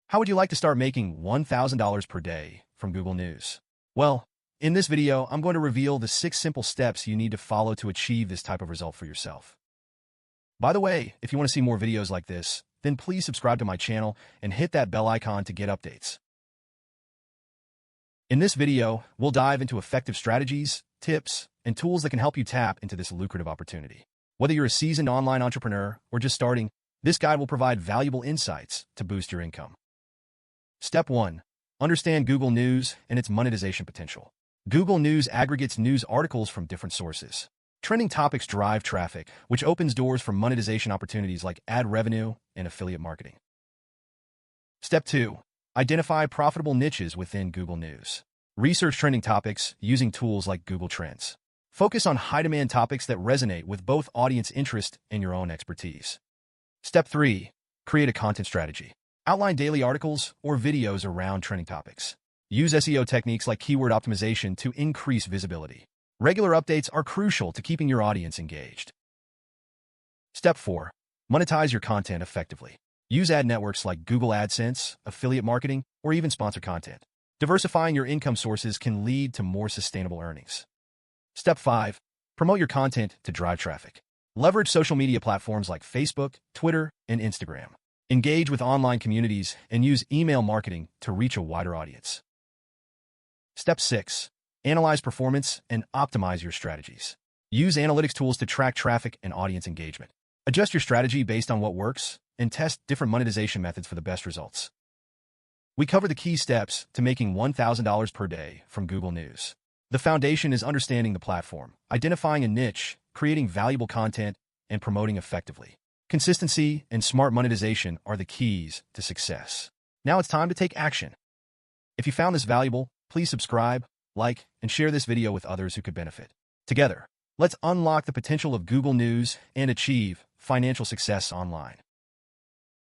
How would you like to start making $1,000 per day from Google News? Well, in this video, I'm going to reveal the 6 simple steps you need to follow to achieve this type of result for yourself. By the way, if you want to see more videos like this, then please subscribe to my channel and hit that bell icon to get updates. In this video, we'll dive into effective strategies, tips, and tools that can help you tap into this lucrative opportunity. Whether you're a seasoned online entrepreneur or just starting, this guide will provide valuable insights to boost your income. Step 1. Understand Google News and its monetization potential. Google News aggregates news articles from different sources. Trending topics drive traffic, which opens doors for monetization opportunities like ad revenue and affiliate marketing. Step 2. Identify profitable niches within Google News. Research trending topics using tools like Google Trends. Focus on high-demand topics that resonate with both audience interest and your own expertise. Step 3. Create a content strategy. Outline daily articles or videos around trending topics. Use SEO techniques like keyword optimization to increase visibility. Regular updates are crucial to keeping your audience engaged. Step 4. Monetize your content effectively. Use ad networks like Google AdSense, affiliate marketing, or even sponsored content. Diversifying your income sources can lead to more sustainable earnings. Step 5. Promote your content to drive traffic. Leverage social media platforms like Facebook, Twitter, and Instagram. Engage with online communities and use email marketing to reach a wider audience. Step 6. Analyze performance and optimize your strategies. Use analytics tools to track traffic and audience engagement. Adjust your strategy based on what works and test different monetization methods for the best results. We cover the key steps to making $1,000 per day from Google News. The foundation is understanding the platform, identifying a niche, creating valuable content, and promoting effectively. Consistency and smart monetization are the keys to success. Now it's time to take action. If you found this valuable, please subscribe, like, and share this video with others who could benefit. Together, let's unlock the potential of Google News and achieve financial success online.